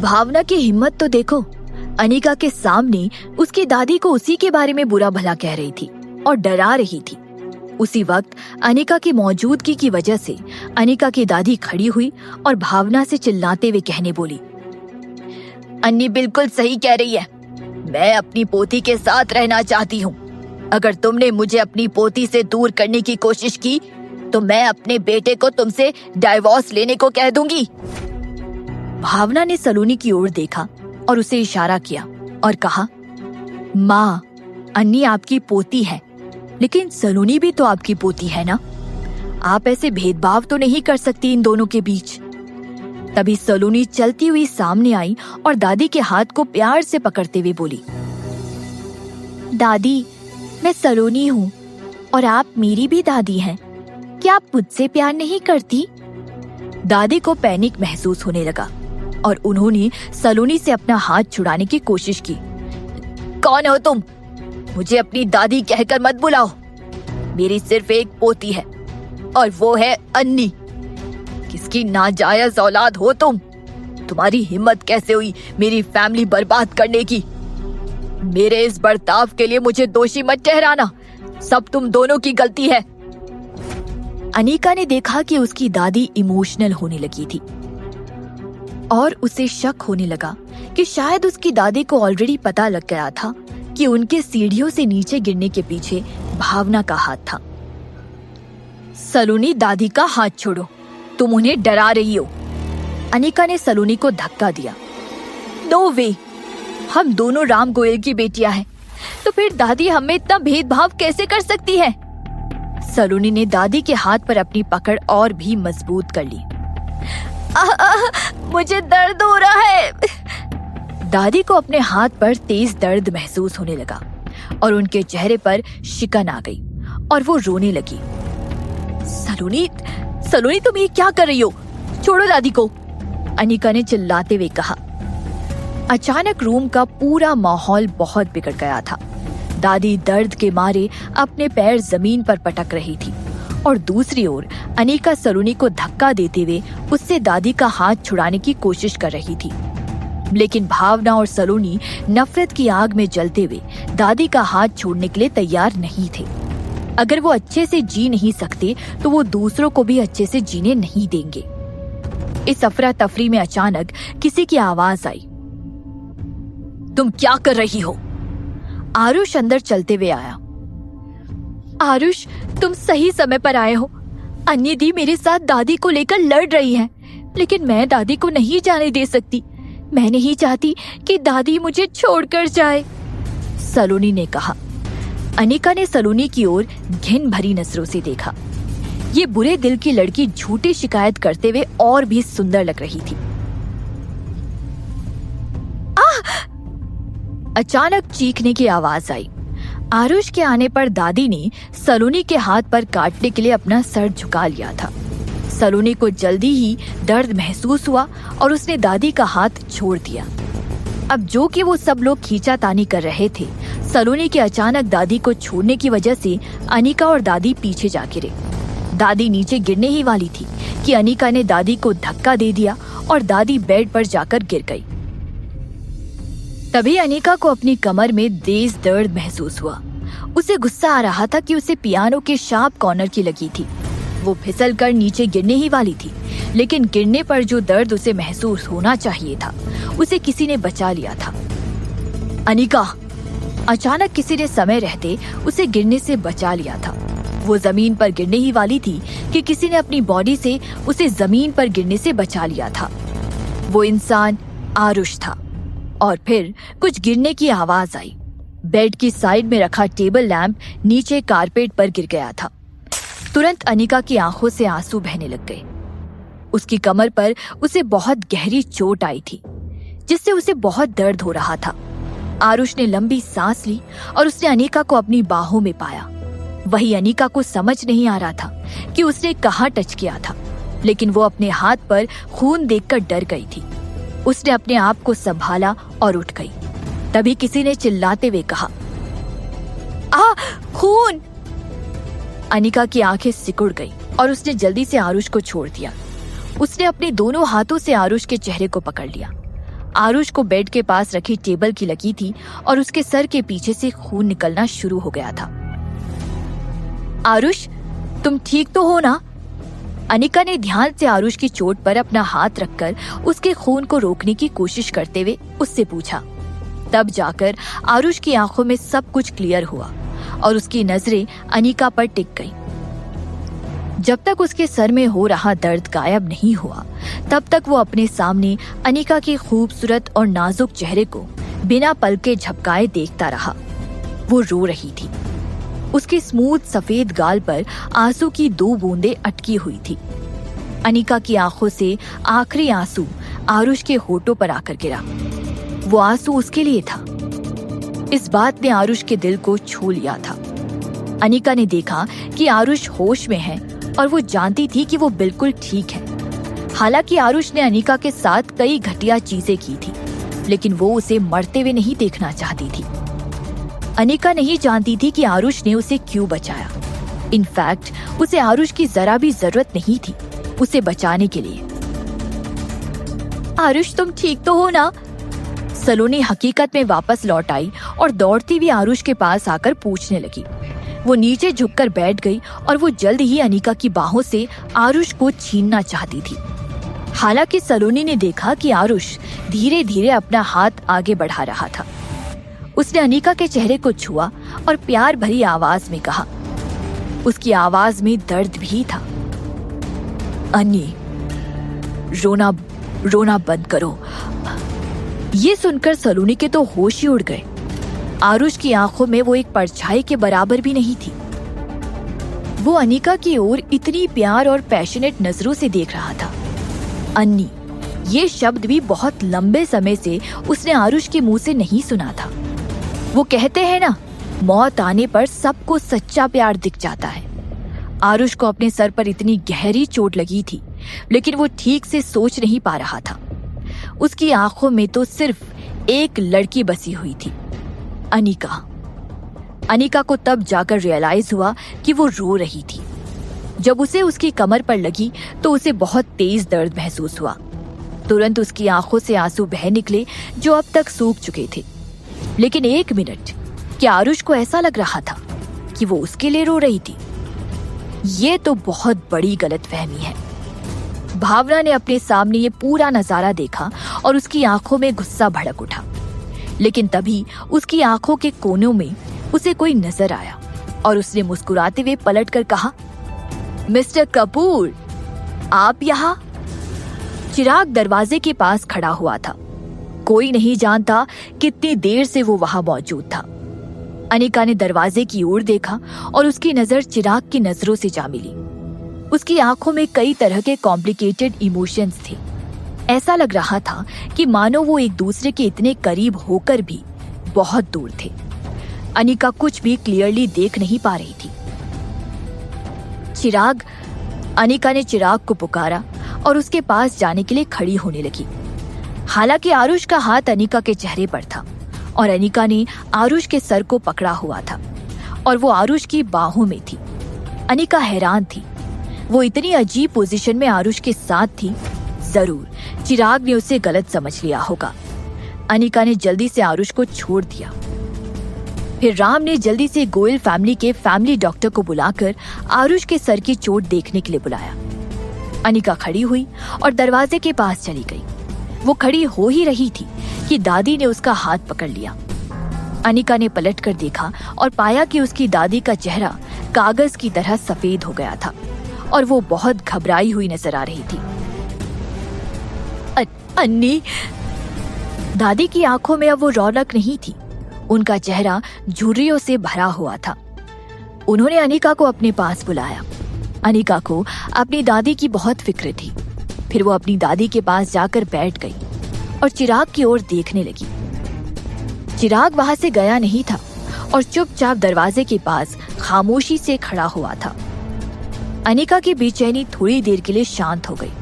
भावना की हिम्मत तो देखो, अनिका के सामने उसकी दादी को उसी के बारे में बुरा भला कह रही थी और डरा रही थी। उसी वक्त अनिका की मौजूदगी की वजह से अनिका की दादी खड़ी हुई और भावना से चिल्लाते हुए कहने बोली, अन्नी बिल्कुल सही कह रही है। मैं अपनी पोती के साथ रहना चाहती हूँ। अगर तुमने मुझे अपनी पोती से दूर करने की कोशिश की तो मैं अपने बेटे को तुमसे डाइवोर्स लेने को कह दूंगी। भावना ने सलोनी की ओर देखा और उसे इशारा किया और कहा, माँ, अन्नी आपकी पोती है, लेकिन सलोनी भी तो आपकी पोती है ना। आप ऐसे भेदभाव तो नहीं कर सकती इन दोनों के बीच। तभी सलोनी चलती हुई सामने आई और दादी के हाथ को प्यार से पकड़ते हुए बोली, दादी, मैं सलोनी हूँ और आप मेरी भी दादी हैं। क्या आप मुझसे प्यार नहीं करती? दादी को पैनिक महसूस होने लगा और उन्होंने सलोनी से अपना हाथ छुड़ाने की कोशिश की। कौन हो तुम? मुझे अपनी दादी कहकर मत बुलाओ। मेरी सिर्फ एक पोती है और वो है अन्नी। किसकी नाजायज औलाद हो तुम? तुम्हारी हिम्मत कैसे हुई मेरी फैमिली बर्बाद करने की? मेरे इस बर्ताव के लिए मुझे दोषी मत ठहराना। सब तुम दोनों की गलती है। अनिका ने देखा कि उसकी दादी इमोशनल होने लगी थी और उसे शक होने लगा कि शायद उसकी दादी को ऑलरेडी पता लग गया था कि उनके सीढ़ियों से नीचे गिरने के पीछे भावना का हाथ था। सलोनी, दादी का हाथ छोड़ो, तुम उन्हें डरा रही हो। अनिका ने सलोनी को धक्का दिया। नो वे, हम दोनों राम गोयल की बेटियां हैं, तो फिर दादी हमें इतना भेदभाव कैसे कर सकती है? सलोनी ने दादी के हाथ पर अपनी पकड़ और भी मजबूत कर ली। मुझे दर्द हो रहा है। दादी को अपने हाथ पर तेज दर्द महसूस होने लगा और उनके चेहरे पर शिकन आ गई और वो रोने लगी। सलोनी, सलोनी, तुम ये क्या कर रही हो? छोड़ो दादी को, अनिका ने चिल्लाते हुए कहा। अचानक रूम का पूरा माहौल बहुत बिगड़ गया था। दादी दर्द के मारे अपने पैर जमीन पर पटक रही थी और दूसरी ओर अनिका सलोनी को धक्का देते हुए उससे दादी का हाथ छुड़ाने की कोशिश कर रही थी। लेकिन भावना और सलोनी नफरत की आग में जलते हुए दादी का हाथ छोड़ने के लिए तैयार नहीं थे। अगर वो अच्छे से जी नहीं सकते तो वो दूसरों को भी अच्छे से जीने नहीं देंगे। इस अफरा तफरी में अचानक किसी की आवाज आई। तुम क्या कर रही हो? आरुष अंदर चलते हुए आया। आरुष, तुम सही समय पर आए हो। अन्नी दी मेरे साथ दादी को लेकर लड़ रही है, लेकिन मैं दादी को नहीं जाने दे सकती। मैं नहीं चाहती कि दादी मुझे छोड़कर जाए, सलोनी ने कहा। अनिका ने सलोनी की ओर घिन भरी नजरों से देखा। ये बुरे दिल की लड़की झूठी शिकायत करते हुए और भी सुंदर लग रही थी। अचानक चीखने की आवाज आई। आरुष के आने पर दादी ने सलोनी के हाथ पर काटने के लिए अपना सर झुका लिया था। सलोनी को जल्दी ही दर्द महसूस हुआ और उसने दादी का हाथ छोड़ दिया। अब जो कि वो सब लोग खींचातानी कर रहे थे, सलोनी के अचानक दादी को छोड़ने की वजह से अनिका और दादी पीछे जा गिरे। दादी नीचे गिरने ही वाली थी कि अनिका ने दादी को धक्का दे दिया और दादी बेड पर जाकर गिर गई। तभी अनिका को अपनी कमर में तेज दर्द महसूस हुआ। उसे गुस्सा आ रहा था कि उसे पियानो के शार्प कॉर्नर की लगी थी। वो फिसलकर नीचे गिरने ही वाली थी, लेकिन गिरने पर जो दर्द उसे महसूस होना चाहिए था, उसे किसी ने बचा लिया था। अनिका! अचानक किसी ने समय रहते उसे गिरने से बचा लिया था। वो जमीन पर गिरने ही वाली थी कि किसी ने अपनी बॉडी से उसे जमीन पर गिरने से बचा लिया था। वो इंसान आरुष था। और फिर कुछ गिरने की आवाज आई। बेड की साइड में रखा टेबल लैंप नीचे कारपेट पर गिर गया था। तुरंत अनिका की आंखों से आंसू बहने लग गए। उसकी कमर पर उसे बहुत गहरी चोट आई थी, जिससे उसे बहुत दर्द हो रहा था। आरुष ने लंबी सांस ली और उसने अनिका को अपनी बाहों में पाया। वही अनिका को समझ नहीं आ रहा था कि उसने कहाँ टच किया था, लेकिन वो अपने हाथ पर खून देखकर डर गई थी। उसने अपने आप को संभाला और उठ गई। तभी किसी ने चिल्लाते हुए कहा, खून! अनिका की आंखें सिकुड़ गई और उसने जल्दी से आरुष को छोड़ दिया। उसने अपने दोनों हाथों से आरुष के चेहरे को पकड़ लिया। आरुष को बेड के पास रखी टेबल की लगी थी और उसके सर के पीछे से खून निकलना शुरू हो गया था। आरुष, तुम ठीक तो हो ना? अनिका ने ध्यान से आरुष की चोट पर अपना हाथ रखकर उसके खून को रोकने की कोशिश करते हुए उससे पूछा। तब जाकर आरुष की आंखों में सब कुछ क्लियर हुआ और उसकी नजरें अनिका पर टिक गईं। जब तक उसके सर में हो रहा दर्द गायब नहीं हुआ, तब तक वो अपने सामने अनिका के खूबसूरत और नाजुक चेहरे को बिना पलके झपकाए देखता रहा। वो रो रही थी। उसके स्मूथ सफेद गाल पर आंसू की 2 बूंदें अटकी हुई थी। अनिका की आंखों से आखिरी आंसू आरुष के होठों पर आकर गिरा। वो आंसू उसके लिए था। इस बात ने आरुष के दिल को छू लिया था। अनिका ने देखा कि आरुष होश में है और वो जानती थी कि वो बिल्कुल ठीक है। हालांकि आरुष ने अनिका के साथ कई घटिया चीजें की थी, लेकिन वो उसे मरते हुए नहीं देखना चाहती थी। अनिका नहीं जानती थी कि आरुष ने उसे क्यों बचाया। इनफैक्ट उसे आरुष की जरा भी जरूरत नहीं थी उसे बचाने के लिए। आरुष, तुम ठीक तो हो ना? सलोनी हकीकत में वापस लौट आई और दौड़ती हुई आरुष के पास आकर पूछने लगी। वो नीचे झुककर बैठ गई और वो जल्द ही अनिका की बाहों से आरुष को छीनना चाहती थी। हालांकि सलोनी ने देखा कि आरुष धीरे धीरे अपना हाथ आगे बढ़ा रहा था। उसने अनिका के चेहरे को छुआ और प्यार भरी आवाज में कहा। उसकी आवाज में दर्द भी था। अन्नी, रोना बंद करो। ये सुनकर सलोनी के तो होश ही उड़ गए। आरुष की आंखों में वो एक परछाई के बराबर भी नहीं थी। वो अनिका की ओर इतनी प्यार और पैशनेट नजरों से देख रहा था। अन्नी, ये शब्द भी बहुत लंबे समय से उसने आरुष के मुंह से नहीं सुना था। वो कहते हैं ना, मौत आने पर सबको सच्चा प्यार दिख जाता है। आरुष को अपने सर पर इतनी गहरी चोट लगी थी, लेकिन वो ठीक से सोच नहीं पा रहा था। उसकी आंखों में तो सिर्फ एक लड़की बसी हुई थी, अनिका। अनिका को तब जाकर रियलाइज हुआ कि वो रो रही थी। जब उसे उसकी कमर पर लगी तो उसे बहुत तेज दर्द महसूस हुआ। तुरंत उसकी आंखों से आंसू बह निकले जो अब तक सूख चुके थे। लेकिन 1 मिनट, क्या आरुष को ऐसा लग रहा था कि वो उसके लिए रो रही थी? ये तो बहुत बड़ी गलतफहमी है। भावना ने अपने सामने ये पूरा नजारा देखा और उसकी आंखों में गुस्सा भड़क उठा। लेकिन तभी उसकी आंखों के कोनों में उसे कोई नजर आया और उसने मुस्कुराते हुए पलटकर कहा, मिस्टर कपूर, आप यहाँ? चिराग दरवाजे के पास खड़ा हुआ था। कोई नहीं जानता कितनी देर से वो वहां मौजूद था। अनिका ने दरवाजे की ओर देखा और उसकी नजर चिराग की नजरों से जा मिली। उसकी आंखों में कई तरह के कॉम्प्लिकेटेड इमोशंस थे। ऐसा लग रहा था कि मानो वो एक दूसरे के इतने करीब होकर भी बहुत दूर थे। अनिका कुछ भी क्लियरली देख नहीं पा रही थी। चिराग, अनिका ने चिराग को पुकारा और उसके पास जाने के लिए खड़ी होने लगी। हालांकि आरुष का हाथ अनिका के चेहरे पर था और अनिका ने आरुष के सर को पकड़ा हुआ था और वो आरुष की बाहों में थी। अनिका हैरान थी। वो इतनी अजीब पोजीशन में आरुष के साथ थी। जरूर चिराग ने उसे गलत समझ लिया होगा। अनिका ने जल्दी से आरुष को छोड़ दिया। फिर राम ने जल्दी से गोयल फैमिली के फैमिली डॉक्टर को बुलाकर आरुष के सर की चोट देखने के लिए बुलाया। अनिका खड़ी हुई और दरवाजे के पास चली गई। वो खड़ी हो ही रही थी कि दादी ने उसका हाथ पकड़ लिया। अनिका ने पलटकर देखा और पाया कि उसकी दादी का चेहरा कागज की तरह सफेद हो गया था और वो बहुत घबराई हुई नजर आ रही थी। अन्नी। दादी की आंखों में अब वो रौनक नहीं थी। उनका चेहरा झुर्रियों से भरा हुआ था। उन्होंने अनिका को अपने पास बुलाया। अनिका को अपनी दादी की बहुत फिक्र थी। फिर वो अपनी दादी के पास जाकर बैठ गई और चिराग की ओर देखने लगी। चिराग वहां से गया नहीं था और चुपचाप दरवाजे के पास खामोशी से खड़ा हुआ था। अनिका की बेचैनी थोड़ी देर के लिए शांत हो गई।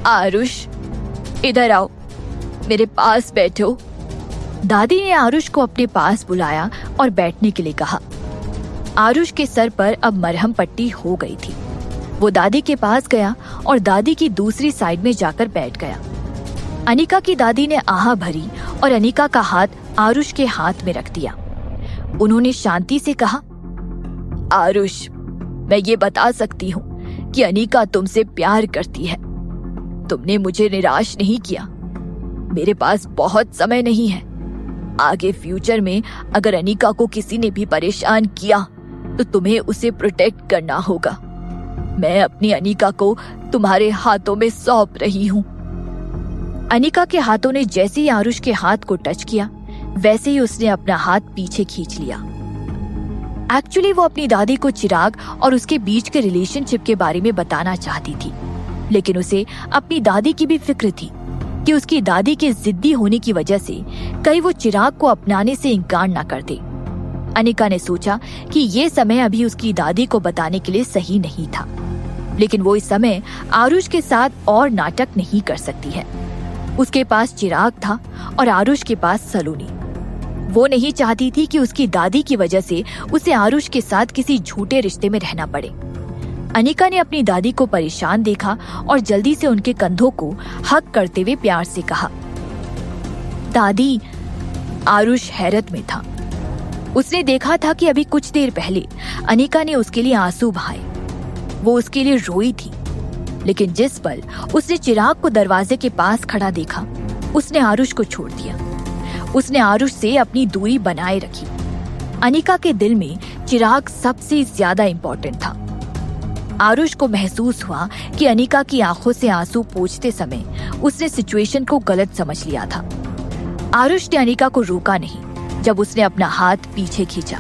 आरुष, इधर आओ, मेरे पास बैठो। दादी ने आरुष को अपने पास बुलाया और बैठने के लिए कहा। आरुष के सर पर अब मरहम पट्टी हो गई थी। वो दादी के पास गया और दादी की दूसरी साइड में जाकर बैठ गया। अनिका की दादी ने आह भरी और अनिका का हाथ आरुष के हाथ में रख दिया। उन्होंने शांति से कहा, आरुष, मैं ये बता सकती हूँ कि अनिका तुमसे प्यार करती है। तुमने मुझे निराश नहीं किया। मेरे पास बहुत समय नहीं है। आगे फ्यूचर में अगर अनिका को किसी ने भी परेशान किया तो तुम्हें उसे प्रोटेक्ट करना होगा। मैं अपनी अनिका को तुम्हारे हाथों में सौंप रही हूँ। अनिका के हाथों ने जैसे ही आरुष के हाथ को टच किया वैसे ही उसने अपना हाथ पीछे खींच लिया। एक्चुअली वो अपनी दादी को चिराग और उसके बीच के रिलेशनशिप के बारे में बताना चाहती थी, लेकिन उसे अपनी दादी की भी फिक्र थी कि उसकी दादी के जिद्दी होने की वजह से कहीं वो चिराग को अपनाने से इनकार ना कर दे। अनिका ने सोचा कि ये समय अभी उसकी दादी को बताने के लिए सही नहीं था, लेकिन वो इस समय आरुष के साथ और नाटक नहीं कर सकती है। उसके पास चिराग था और आरुष के पास सलोनी। वो नहीं चाहती थी कि उसकी दादी की वजह से उसे आरुष के साथ किसी झूठे रिश्ते में रहना पड़े। अनिका ने अपनी दादी को परेशान देखा और जल्दी से उनके कंधों को हग करते हुए प्यार से कहा, दादी। आरुष हैरत में था। उसने देखा था कि अभी कुछ देर पहले अनिका ने उसके लिए आंसू बहाए। वो उसके लिए रोई थी, लेकिन जिस पल उसने चिराग को दरवाजे के पास खड़ा देखा उसने आरुष को छोड़ दिया। उसने आरुष से अपनी दूरी बनाए रखी। अनिका के दिल में चिराग सबसे ज्यादा इम्पोर्टेंट था। आरुष को महसूस हुआ कि अनिका की आंखों से आंसू पोंछते समय उसने सिचुएशन को गलत समझ लिया था। आरुष ने अनिका को रोका नहीं जब उसने अपना हाथ पीछे खींचा।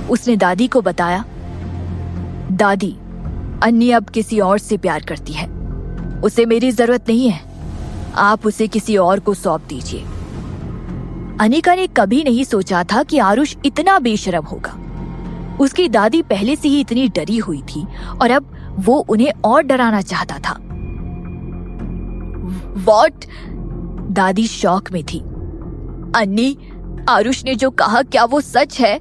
उसने दादी को बताया, दादी, अन्नी अब किसी और से प्यार करती है। उसे मेरी जरूरत नहीं है। आप उसे किसी और को सौंप दीजिए। अनिका ने कभी नहीं सोचा था कि आरुष इतना बेशरम होगा। उसकी दादी पहले से ही इतनी डरी हुई थी और अब वो उन्हें और डराना चाहता था। व्हाट? दादी शॉक में थी। अन्नी, आरुष ने जो कहा क्या वो सच है?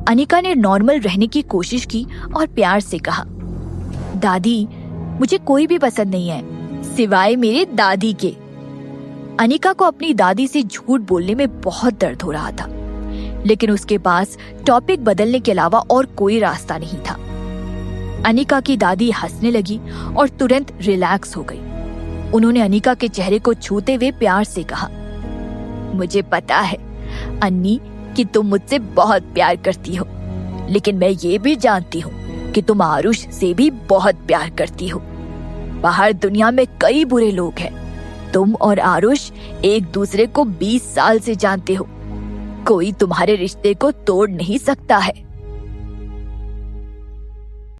अनिका ने नॉर्मल रहने की कोशिश की और प्यार से कहा, दादी, मुझे कोई भी पसंद नहीं है सिवाय मेरे दादी के। अनिका को अपनी दादी से झूठ बोलने में बहुत दर्द हो रहा था, लेकिन उसके पास टॉपिक बदलने के अलावा और कोई रास्ता नहीं था। अनिका की दादी हंसने लगी और तुरंत रिलैक्स हो गई। उन्होंने अनिका के चेहरे को छूते हुए प्यार से कहा, मुझे पता है अन्नी कि तुम मुझसे बहुत प्यार करती हो, लेकिन मैं ये भी जानती हूँ कि तुम आरुष से भी बहुत प्यार करती हो। बाहर दुनिया में कई बुरे लोग हैं। तुम और आरुष एक दूसरे को 20 साल से जानते हो। कोई तुम्हारे रिश्ते को तोड़ नहीं सकता है।